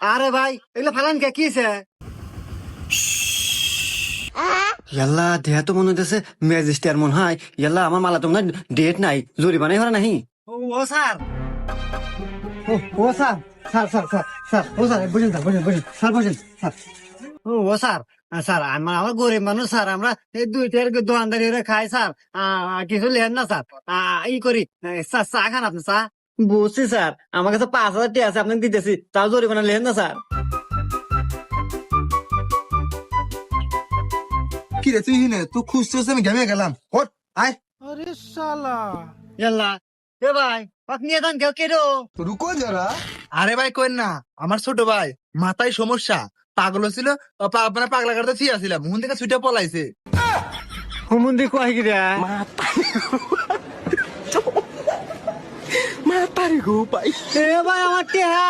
আরে ভাই এগুলো ফালান কে কিছে? ইয়াল্লা দেহা তো মনে হইতেছে ম্যাজিস্টার মনে হয়। ইয়াল্লা আমার মালা তোমরা ডেট নাই, জরিমানাই হরা নাহি। ও স্যার, ও স্যার, স্যার ও স্যার বুঝেন স্যার, বুঝেন স্যার, বুঝেন স্যার। ও স্যার, স্যার আমার গরিব মানুষ স্যার, আমরা এই দুই চার দোকানদারি খাই স্যার। কিছু লেন না স্যার। ই করি স্যার, চা খান আপনি চা? বুঝছি স্যার, আমার কাছে 5,000 টাকা আছে, আপনাকে দিতেছি, তাও জরিমানা লেন না স্যার। কি রে তুই হিনে তুই খুঁজতেছিস, আমি ঘেমে গেলাম। হট আয়। अरे साला। ইয়াল্লা এ ভাই, আপনি এখন কেউ কেডো? রুকো যারা। আরে ভাই কইন না, আমার ছোট ভাই মাথায় সমস্যা, পাগল ছিল, মানে পাগলা কাটতে ছিলাম, হুন থেকে ছুটে পলাইছে। হুমুন্দি কয় গিরা? মাতারি গো পাই। এ ভাই আমার টেহা